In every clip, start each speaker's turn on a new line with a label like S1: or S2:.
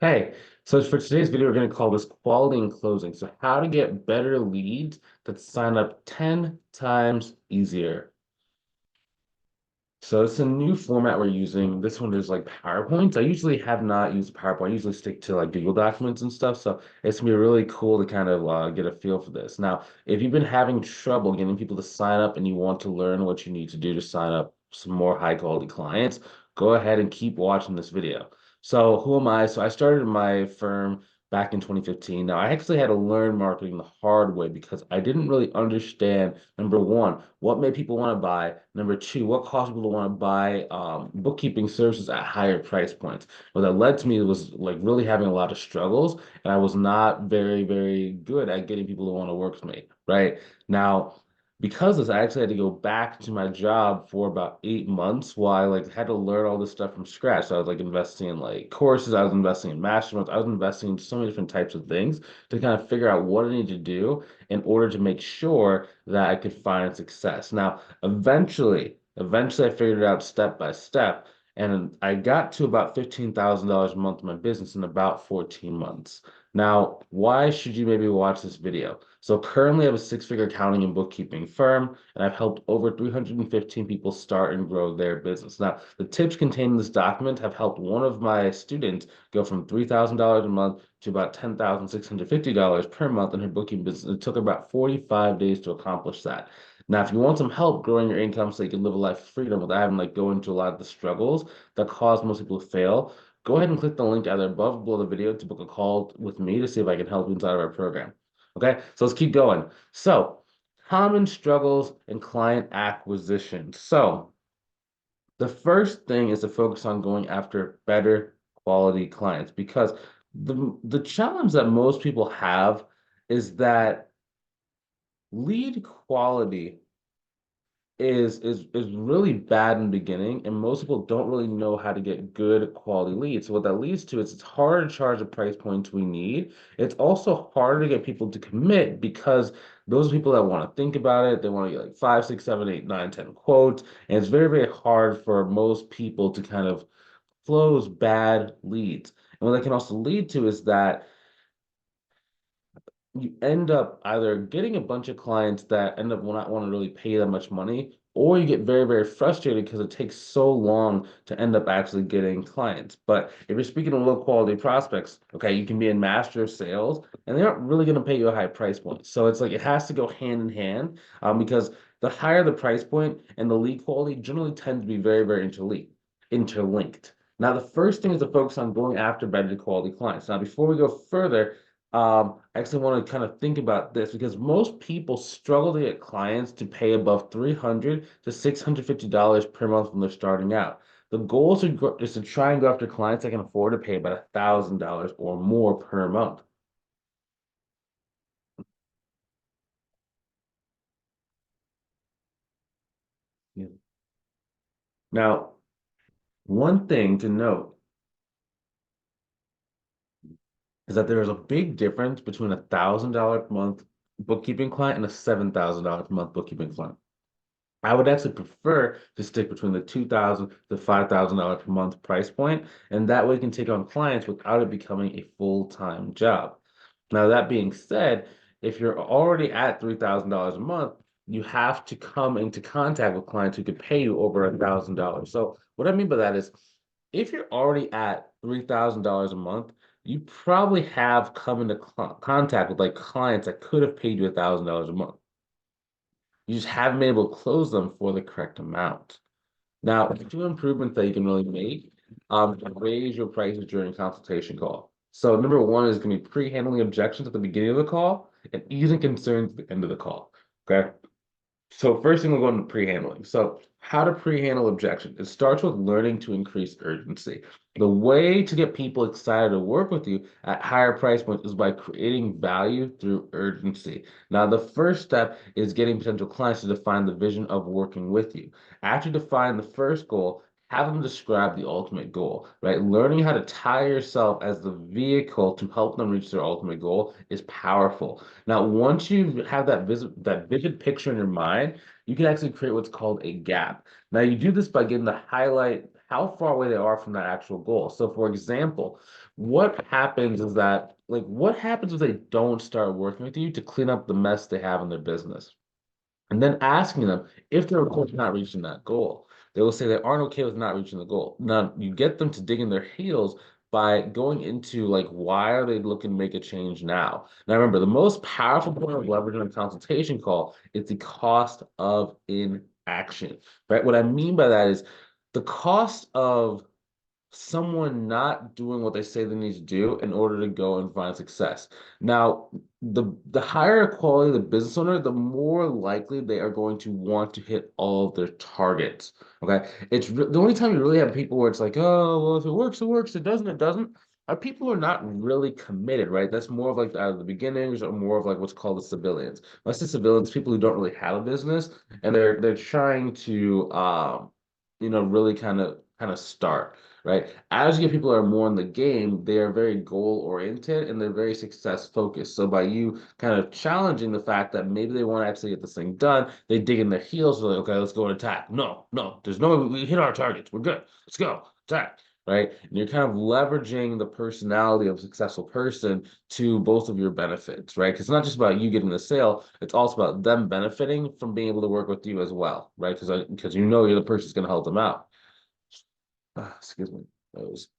S1: Hey, so for today's video, we're going to call this quality and closing. So how to get better leads that sign up 10 times easier. So it's a new format we're using. This one is like PowerPoints. I usually have not used PowerPoint. I usually stick to like Google Documents and stuff. So it's gonna be really cool to kind of get a feel for this. Now, if you've been having trouble getting people to sign up and you want to learn what you need to do to sign up some more high quality clients, go ahead and keep watching this video. So who am I? So I started my firm back in 2015. Now, I actually had to learn marketing the hard way because I didn't really understand, number one, what made people want to buy. Number two, what caused people to want to buy bookkeeping services at higher price points. What that led to me was like really having a lot of struggles, and I was not very, very good at getting people to want to work with me, right? Now, because of this, I actually had to go back to my job for about 8 months while I like had to learn all this stuff from scratch. So I was like investing in like courses, I was investing in masterminds, I was investing in so many different types of things to kind of figure out what I need to do in order to make sure that I could find success. Now, eventually I figured it out step by step, and I got to about $15,000 a month in my business in about 14 months. Now, why should you maybe watch this video? So currently I have a six-figure accounting and bookkeeping firm, and I've helped over 315 people start and grow their business. Now, the tips contained in this document have helped one of my students go from $3,000 a month to about $10,650 per month in her bookkeeping business. It took about 45 days to accomplish that. Now, if you want some help growing your income so you can live a life of freedom without having like go into a lot of the struggles that cause most people to fail, go ahead and click the link either above or below the video to book a call with me to see if I can help you inside of our program. Okay, so let's keep going. So, common struggles in client acquisition. So, the first thing is to focus on going after better quality clients because the challenge that most people have is that lead quality is really bad in the beginning, and most people don't really know how to get good quality leads. So what that leads to is it's harder to charge the price points we need. It's also harder to get people to commit because those people that want to think about it, they want to get like five, six, seven, eight, nine, 10 quotes, and it's very, very hard for most people to kind of close bad leads. And what that can also lead to is that you end up either getting a bunch of clients that end up not want to really pay that much money, or you get very, very frustrated because it takes so long to end up actually getting clients. But if you're speaking to low quality prospects, okay, you can be a master of sales and they aren't really going to pay you a high price point. So it's like it has to go hand in hand because the higher the price point and the lead quality generally tend to be very, very interlinked. Now, the first thing is to focus on going after better quality clients. Now, before we go further, I actually want to kind of think about this because most people struggle to get clients to pay above $300 to $650 per month when they're starting out. The goal is to try and go after clients that can afford to pay about $1,000 or more per month. Yeah. Now, one thing to note is that there is a big difference between $1,000 per month bookkeeping client and a $7,000 per month bookkeeping client. I would actually prefer to stick between the 2,000 to $5,000 per month price point, and that way you can take on clients without it becoming a full-time job. Now, that being said, if you're already at $3,000 a month, you have to come into contact with clients who could pay you over $1,000. So what I mean by that is if you're already at $3,000 a month, you probably have come into contact with like clients that could have paid you $1,000 a month. You just haven't been able to close them for the correct amount. Now, two improvements that you can really make to raise your prices during consultation call. So number one is going to be pre-handling objections at the beginning of the call and easing concerns at the end of the call. Okay. So first thing we'll go into pre-handling. So how to pre-handle objections. It starts with learning to increase urgency. The way to get people excited to work with you at higher price points is by creating value through urgency. Now, the first step is getting potential clients to define the vision of working with you. After you define the first goal, have them describe the ultimate goal, right? Learning how to tie yourself as the vehicle to help them reach their ultimate goal is powerful. Now, once you have that vivid picture in your mind, you can actually create what's called a gap. Now, you do this by getting the how far away they are from that actual goal. So for example, what happens is that like what happens if they don't start working with you to clean up the mess they have in their business? And then asking them if they're okay with not reaching that goal. They will say they aren't okay with not reaching the goal. Now, you get them to dig in their heels by going into like, why are they looking to make a change now? Now, remember, the most powerful point of leveraging a consultation call is the cost of inaction, right? What I mean by that is the cost of someone not doing what they say they need to do in order to go and find success. Now, the higher quality the business owner, the more likely they are going to want to hit all of their targets. Okay, the only time you really have people where it's like, oh, well, if it works, it works. It doesn't, it doesn't. Are people who are not really committed, right? That's more of like out of the beginnings, or more of like what's called the civilians. When I say civilians, people who don't really have a business and they're trying to really kind of start, right? As you get people that are more in the game, they are very goal oriented and they're very success focused. So by you kind of challenging the fact that maybe they want to actually get this thing done, they dig in their heels. They're like, okay, let's go and attack. No, no, there's no way we hit our targets. We're good. Let's go attack. Right. And you're kind of leveraging the personality of a successful person to both of your benefits, right? Because it's not just about you getting the sale, it's also about them benefiting from being able to work with you as well, right? Because you know you're the person who's going to help them out. Excuse me. Those.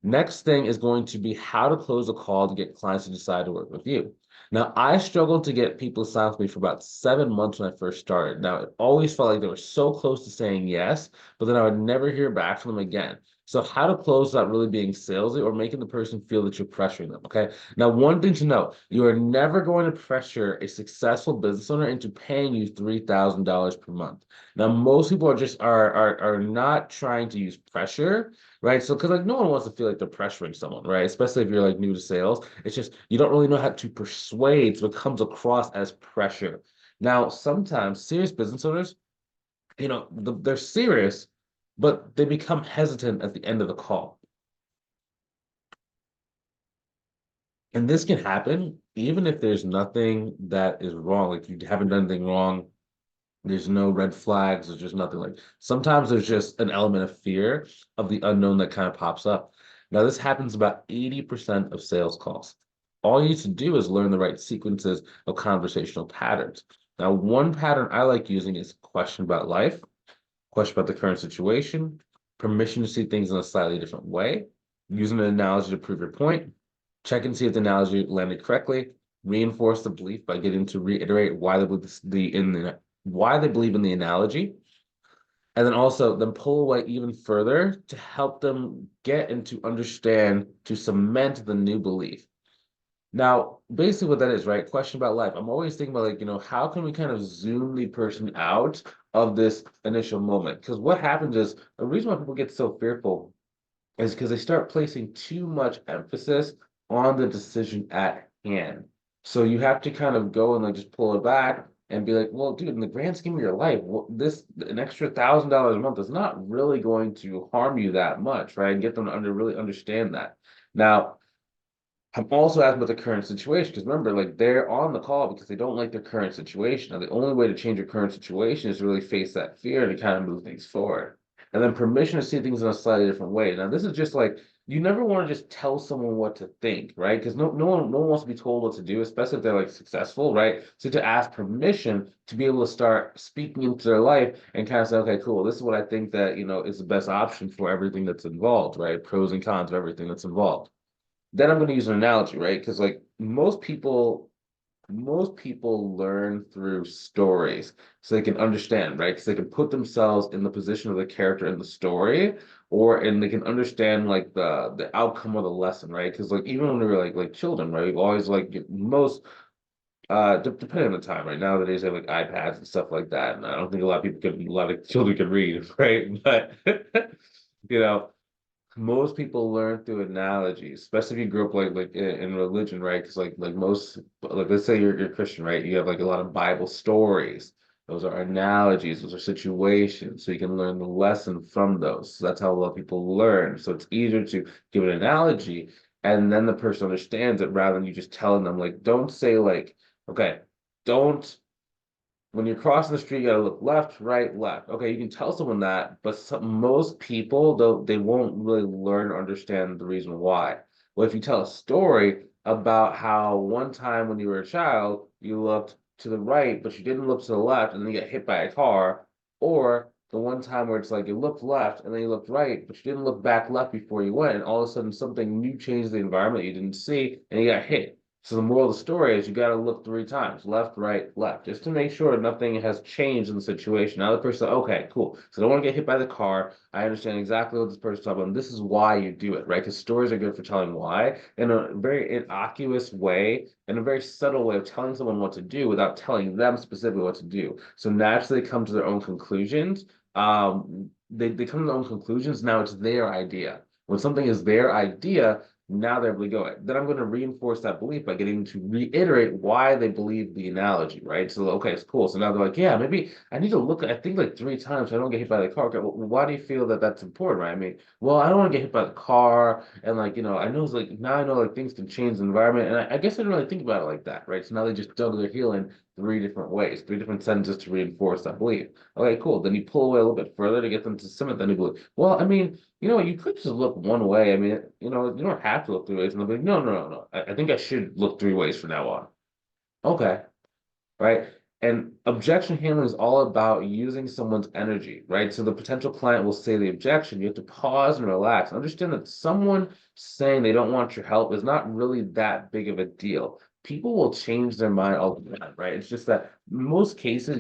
S1: Next thing is going to be how to close a call to get clients to decide to work with you. Now, I struggled to get people to sign with me for about 7 months when I first started. Now, it always felt like they were so close to saying yes, but then I would never hear back from them again. So, how to close without really being salesy or making the person feel that you're pressuring them. Okay. Now, one thing to know, you are never going to pressure a successful business owner into paying you $3,000 per month. Now, most people are not trying to use pressure, right? So, because like no one wants to feel like they're pressuring someone, right? Especially if you're like new to sales. It's just you don't really know how to persuade, so it comes across as pressure. Now, sometimes serious business owners, they're serious, but they become hesitant at the end of the call. And this can happen even if there's nothing that is wrong, like you haven't done anything wrong. There's no red flags. There's just nothing like. Sometimes there's just an element of fear of the unknown that kind of pops up. Now, this happens about 80% of sales calls. All you need to do is learn the right sequences of conversational patterns. Now, one pattern I like using is question about life, question about the current situation, permission to see things in a slightly different way, using an analogy to prove your point, check and see if the analogy landed correctly, reinforce the belief by getting to reiterate why they believe in the analogy, and then also then pull away even further to help them get and to understand to cement the new belief. Now, basically what that is, right? Question about life. I'm always thinking about like, how can we kind of zoom the person out of this initial moment? Because what happens is the reason why people get so fearful is because they start placing too much emphasis on the decision at hand. So you have to kind of go and like just pull it back and be like, well, dude, in the grand scheme of your life, an extra $1,000 a month is not really going to harm you that much, right? And get them to really understand that. Now, I'm also asking about the current situation because remember, like they're on the call because they don't like their current situation. Now, the only way to change your current situation is to really face that fear and to kind of move things forward. And then permission to see things in a slightly different way. Now, this is just like you never want to just tell someone what to think, right? Because no one wants to be told what to do, especially if they're like successful, right? So to ask permission to be able to start speaking into their life and kind of say, okay, cool, this is what I think that is the best option for everything that's involved, right? Pros and cons of everything that's involved. Then I'm going to use an analogy, right? Because like most people learn through stories so they can understand, right? Because they can put themselves in the position of the character in the story, and they can understand like the outcome of the lesson, right? Because like even when we were like children, right? We always like most depending on the time, right? Nowadays they have like iPads and stuff like that, and I don't think a lot of children can read, right? But you know most people learn through analogies, especially if you grew up like in religion, right? Because like most like let's say you're Christian, right? You have like a lot of Bible stories. Those are analogies, those are situations, so you can learn the lesson from those. So that's how a lot of people learn. So it's easier to give an analogy and then the person understands it rather than you just telling them like, don't say like, okay, don't when you're crossing the street, you gotta look left, right, left. Okay, you can tell someone that, but most people, though, they won't really learn or understand the reason why. Well, if you tell a story about how one time when you were a child, you looked to the right, but you didn't look to the left, and then you get hit by a car, or the one time where it's like you looked left and then you looked right, but you didn't look back left before you went, and all of a sudden something new changed the environment you didn't see, and you got hit. So the moral of the story is you got to look three times, left, right, left, just to make sure nothing has changed in the situation. Now the person, okay, cool. So I don't want to get hit by the car. I understand exactly what this person's talking about. And this is why you do it, right? Because stories are good for telling why in a very innocuous way, in a very subtle way of telling someone what to do without telling them specifically what to do. So naturally they come to their own conclusions. They come to their own conclusions. Now it's their idea. When something is their idea, now they're able to go. Then I'm going to reinforce that belief by getting to reiterate why they believe the analogy, right? So, okay, it's cool. So now they're like, yeah, maybe I need to look, I think like three times so I don't get hit by the car. Okay, well, why do you feel that that's important, right? I mean, well, I don't want to get hit by the car. And like, I know it's like, now I know like things can change the environment. And I guess I didn't really think about it like that, right? So now they just dug their heel in three different ways, three different sentences to reinforce that belief. Okay, cool. Then you pull away a little bit further to get them to cement that new belief. Well, I mean, you could just look one way. I mean, you don't have to look three ways. And they'll be like, no, no, no, no. I think I should look three ways from now on. Okay, right? And objection handling is all about using someone's energy, right? So the potential client will say the objection. You have to pause and relax. Understand that someone saying they don't want your help is not really that big of a deal. People will change their mind all the time, right? It's just that most people's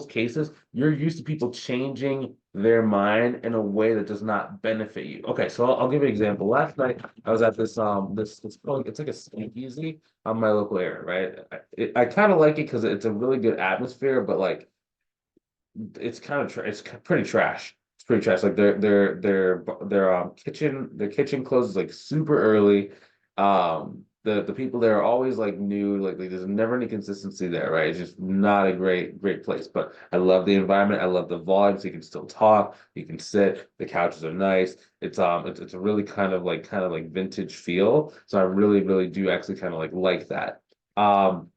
S1: cases, you're used to people changing their mind in a way that does not benefit you. Okay, so I'll give you an example. Last night I was at this it's like a speakeasy on my local area, right? I kind of like it because it's a really good atmosphere, but like it's kind of it's pretty trash. It's pretty trash. Like their kitchen closes like super early. The people there are always like new. Like there's never any consistency there, right? It's just not a great place. But I love the environment. I love the volume. So you can still talk. You can sit. The couches are nice. It's a really kind of like vintage feel. So I really do actually kind of like that. Um,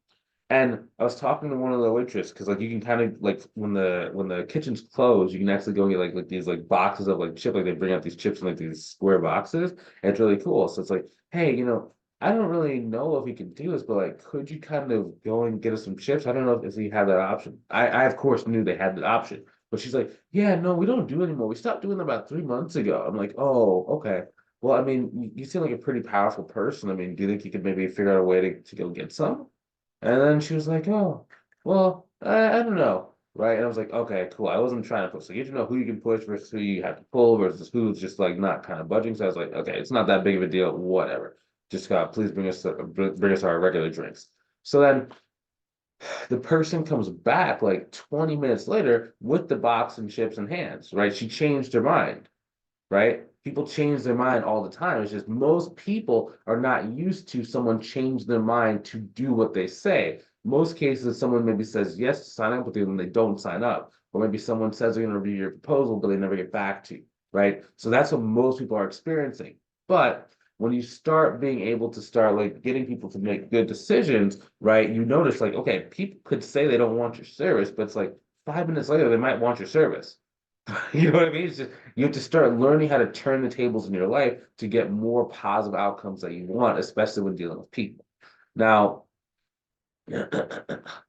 S1: and I was talking to one of the waitress because like you can kind of like when the kitchen's closed, you can actually go and get like these like boxes of like chip, like they bring out these chips in like these square boxes. And it's really cool. So it's like, hey, I don't really know if we can do this, but like, could you kind of go and get us some chips? I don't know if you have that option. I of course knew they had the option, but she's like, yeah, no, we don't do it anymore. We stopped doing it about 3 months ago. I'm like, oh, okay. Well, I mean, you seem like a pretty powerful person. I mean, do you think you could maybe figure out a way to go get some? And then she was like, "Oh, well, I don't know." Right. And I was like, okay, cool. I wasn't trying to push. So you have to know who you can push versus who you have to pull versus who's just like not kind of budging. So I was like, okay, it's not that big of a deal. Whatever. Just please bring us our regular drinks. So then the person comes back like 20 minutes later with the box and chips in hands, right? She changed her mind, right? People change their mind all the time. It's just most people are not used to someone change their mind to do what they say. Most cases, someone maybe says yes to sign up with you and they don't sign up. Or maybe someone says they're going to review your proposal, but they never get back to you, right? So that's what most people are experiencing. But when you start being able to start like getting people to make good decisions, right? You notice like, okay, people could say they don't want your service, but it's like 5 minutes later, they might want your service. You know what I mean? It's just you have to start learning how to turn the tables in your life to get more positive outcomes that you want, especially when dealing with people. Now,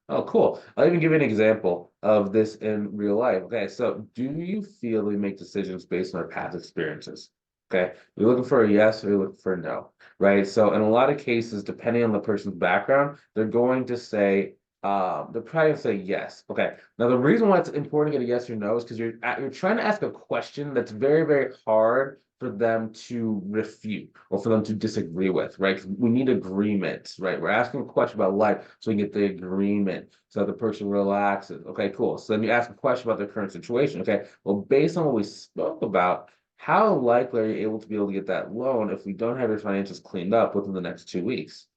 S1: oh, cool. I'll even give you an example of this in real life. Okay, so do you feel we make decisions based on our past experiences? Okay, you're looking for a yes or you're looking for a no, right? So in a lot of cases, depending on the person's background, they're going to say, they're probably gonna say yes. Okay. Now the reason why it's important to get a yes or no is because you're trying to ask a question that's very hard for them to refute or for them to disagree with, right? 'Cause we need agreement, right? We're asking a question about life so we can get the agreement so that the person relaxes. Okay, cool. So then you ask a question about their current situation. Okay, well, based on what we spoke about, how likely are you able to get that loan if we don't have your financials cleaned up within the next 2 weeks?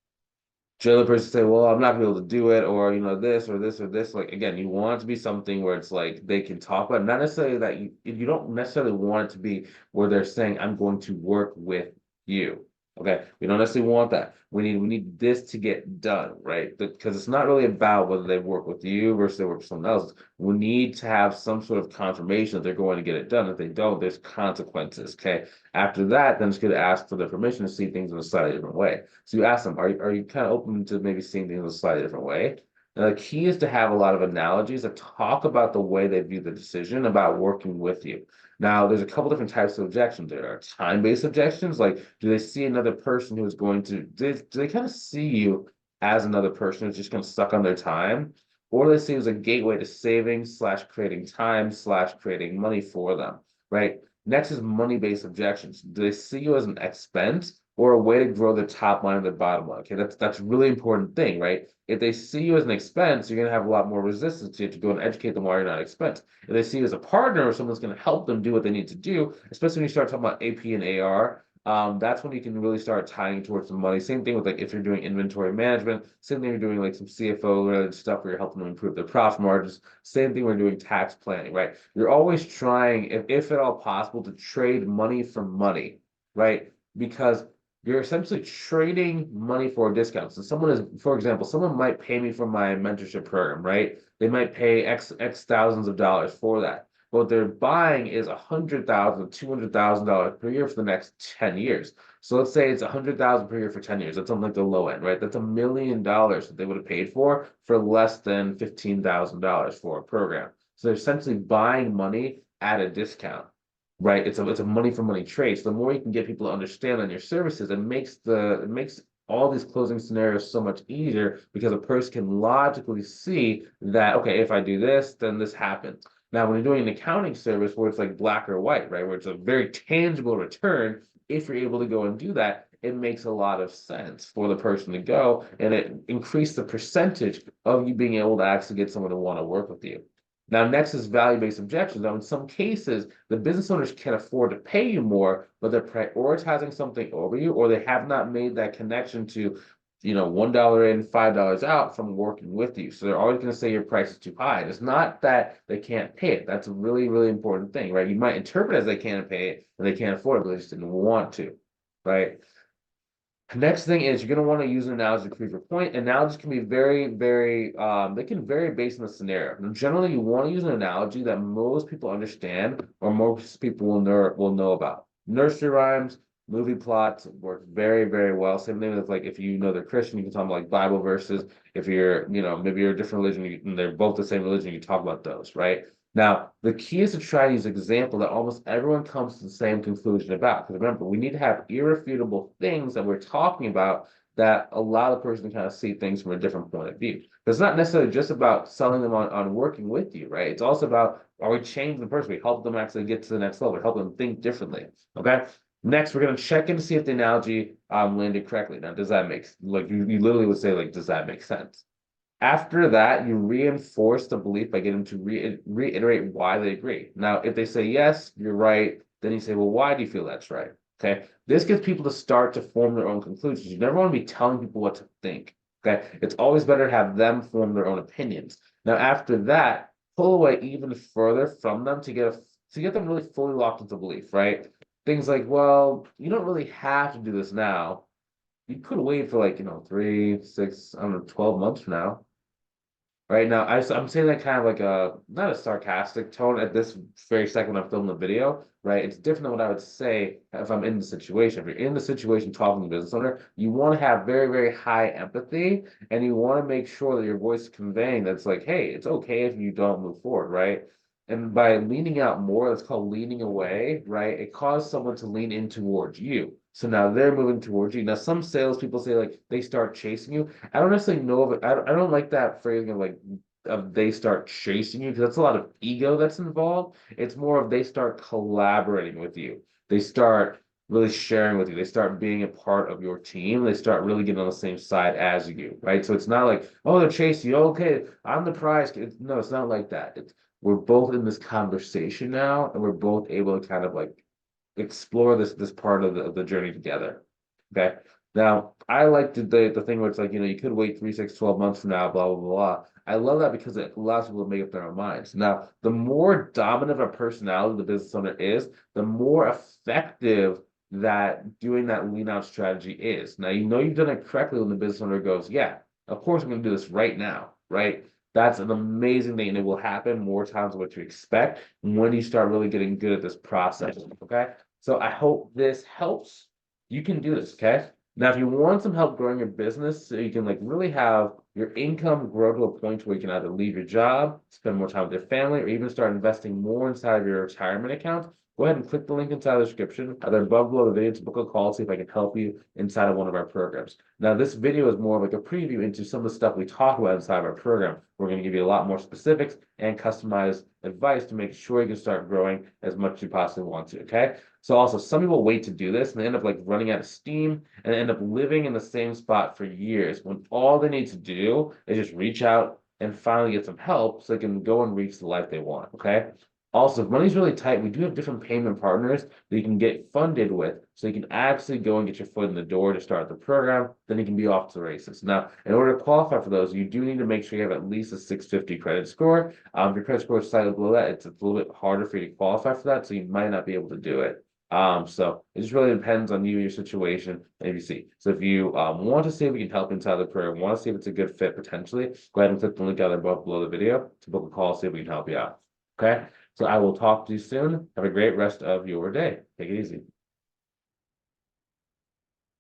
S1: Should the other person say, well, I'm not gonna be able to do it, or this or this or this. Like again, you want it to be something where it's like they can talk about, not necessarily that you don't necessarily want it to be where they're saying, I'm going to work with you. Okay, we don't necessarily want that. We need this to get done, right? Because it's not really about whether they work with you versus they work with someone else. We need to have some sort of confirmation that they're going to get it done. If they don't, there's consequences. Okay. After that, then it's going to ask for their permission to see things in a slightly different way. So you ask them, are you kind of open to maybe seeing things in a slightly different way? Now, the key is to have a lot of analogies that talk about the way they view the decision about working with you. Now, there's a couple different types of objections. There are time-based objections, like do they see another person who's going to, do they kind of see you as another person who's just going to suck on their time? Or do they see you as a gateway to savings slash creating time slash creating money for them, right? Next is money-based objections. Do they see you as an expense or a way to grow the top line or the bottom line? Okay, that's a really important thing, right? If they see you as an expense, you're going to have a lot more resistance. You have to go and educate them why you're not an expense. If they see you as a partner or someone that's going to help them do what they need to do, especially when you start talking about AP and AR, that's when you can really start tying towards some money. Same thing with like if you're doing inventory management, same thing you're doing like some CFO related stuff where you're helping them improve their profit margins. Same thing we're doing tax planning, right? You're always trying, if at all possible, to trade money for money, right? Because you're essentially trading money for a discount. So someone is, for example, someone might pay me for my mentorship program, right? They might pay X thousands of dollars for that. What they're buying is $100,000, $200,000 per year for the next 10 years. So let's say it's 100,000 per year for 10 years. That's on like the low end, right? That's $1 million that they would have paid for less than $15,000 for a program. So they're essentially buying money at a discount, right? It's a money for money trade. So the more you can get people to understand on your services, it makes all these closing scenarios so much easier because a person can logically see that, okay, if I do this, then this happens. Now, when you're doing an accounting service where it's like black or white, right, where it's a very tangible return, if you're able to go and do that, it makes a lot of sense for the person to go and it increases the percentage of you being able to actually get someone to want to work with you. Now, next is value-based objections. Now, in some cases, the business owners can afford to pay you more, but they're prioritizing something over you, or they have not made that connection to, $1 in, $5 out from working with you. So they're always going to say your price is too high. And it's not that they can't pay it. That's a really, really important thing, right? You might interpret as they can't pay it, and they can't afford it, but they just didn't want to, right? Next thing is you're going to want to use an analogy to prove your point. Analogies can be very, very, they can vary based on the scenario. And generally, you want to use an analogy that most people understand or most people will know about. Nursery rhymes, movie plots work very, very well. Same thing with like if you know they're Christian, you can talk about like Bible verses. If you're, maybe you're a different religion and they're both the same religion, you talk about those, right? Now, the key is to try to use an example that almost everyone comes to the same conclusion about. Because remember, we need to have irrefutable things that we're talking about that allow the person to kind of see things from a different point of view. It's not necessarily just about selling them on working with you, right? It's also about, are we changing the person? We help them actually get to the next level. We help them think differently, okay? Next, we're going to check in to see if the analogy landed correctly. Now, does that make, like, you literally would say, like, does that make sense? After that, you reinforce the belief by getting them to reiterate why they agree. Now, if they say, yes, you're right, then you say, well, why do you feel that's right? Okay. This gets people to start to form their own conclusions. You never want to be telling people what to think. Okay. It's always better to have them form their own opinions. Now, after that, pull away even further from them to get them really fully locked into belief, right? Things like, well, you don't really have to do this now. You could wait for like, 3, 6, I don't know, 12 months from now. Right now, I'm saying that kind of like not a sarcastic tone at this very second when I'm filming the video, right? It's different than what I would say if I'm in the situation. If you're in the situation talking to the business owner, you want to have very, very high empathy and you want to make sure that your voice is conveying that's like, hey, it's okay if you don't move forward, right? And by leaning out more, that's called leaning away, right? It causes someone to lean in towards you. So now they're moving towards you. Now, some salespeople say like they start chasing you. I don't necessarily know of it. I don't like that phrasing of like of they start chasing you because that's a lot of ego that's involved. It's more of they start collaborating with you. They start really sharing with you. They start being a part of your team. They start really getting on the same side as you, right? So it's not like, oh, they're chasing you. Okay, I'm the prize. No, it's not like that. We're both in this conversation now, and we're both able to kind of like explore this part of the journey together. Okay. Now, I like the thing where it's like, you could wait 3, 6, 12 months from now, blah, blah, blah. I love that because it allows people to make up their own minds. Now, the more dominant of a personality the business owner is, the more effective that doing that lean out strategy is. Now, you know you've done it correctly when the business owner goes, yeah, of course I'm going to do this right now, right? That's an amazing thing, and it will happen more times than what you expect when you start really getting good at this process, okay? So I hope this helps. You can do this, okay? Now, if you want some help growing your business so you can like really have your income grow to a point where you can either leave your job, spend more time with your family, or even start investing more inside of your retirement account, go ahead and click the link inside the description, either above below the video to book a call, see if I can help you inside of one of our programs. Now, this video is more of like a preview into some of the stuff we talk about inside of our program. We're going to give you a lot more specifics and customized advice to make sure you can start growing as much as you possibly want to, okay? So also, some people wait to do this and they end up like running out of steam and end up living in the same spot for years when all they need to do is just reach out and finally get some help so they can go and reach the life they want, okay? Also, if money's really tight, we do have different payment partners that you can get funded with, so you can actually go and get your foot in the door to start the program. Then you can be off to the races. Now, in order to qualify for those, you do need to make sure you have at least a 650 credit score. If your credit score is slightly below that, it's a little bit harder for you to qualify for that, so you might not be able to do it. So it just really depends on you, your situation, and ABC. So if you want to see if we can help inside the program, want to see if it's a good fit potentially, go ahead and click the link out there above below the video to book a call, see if we can help you out. Okay. So I will talk to you soon. Have a great rest of your day. Take it easy.